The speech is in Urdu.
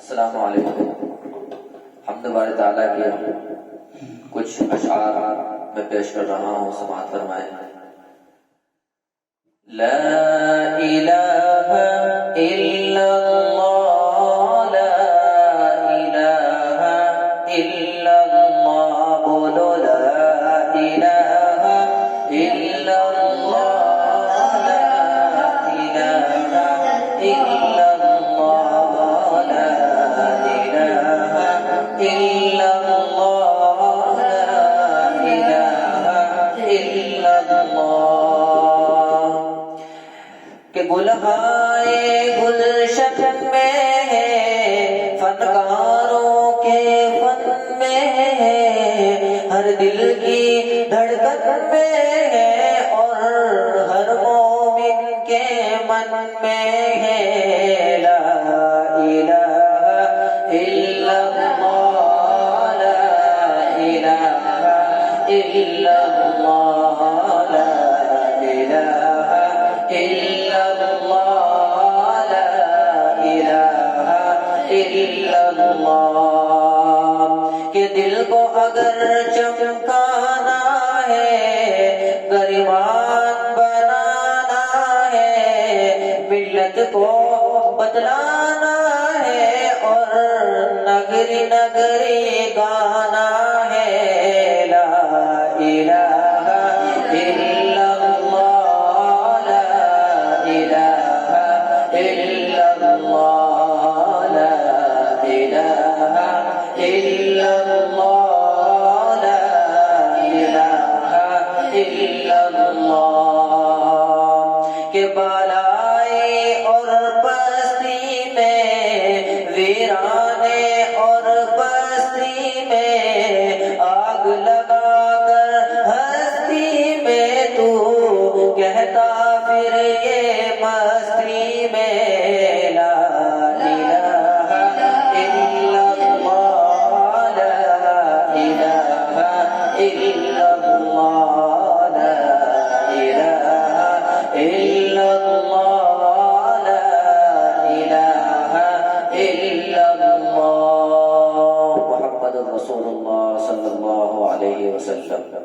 السلام علیکم. حمد بار تعالیٰ کے کچھ اشعار میں پیش کر رہا ہوں، سماعت فرمائیں. لا الہ الا اللہ، لا الہ الا اللہ، بولو لا الہ الا اللہ، لا الہ الا اللہ، لا الہ الا اللہ، لا الہ الا اللہ. کہ گلہائے گلشن میں ہے، فنکاروں کے فن میں ہے، ہر دل کی دھڑکن میں ہے، اور ہر مومن کے من میں ہے. لا الہ الا اللہ، لا الہ الا اللہ، لا الہ الا اللہ، لا الہ الا اللہ. کہ دل کو اگر چمکانا ہے، گریبان بنانا ہے، ملت کو بدلانا ہے، اور نگری نگری گانا ہے. لا الہ الا اللہ، لا الہ الا اللہ، لا الہ الا اللہ، لا الہ الا اللہ. کہ بالائے اور پستی میں، ویرانے اور بستی میں، آگ لگا کر ہستی میں، تو کہتا پھر یہ مستی میں. لا الہ الا اللہ، لا الہ الا اللہ، لا الہ الا اللہ، لا الہ الا اللہ. محمد رسول اللہ صلی اللہ علیہ وسلم.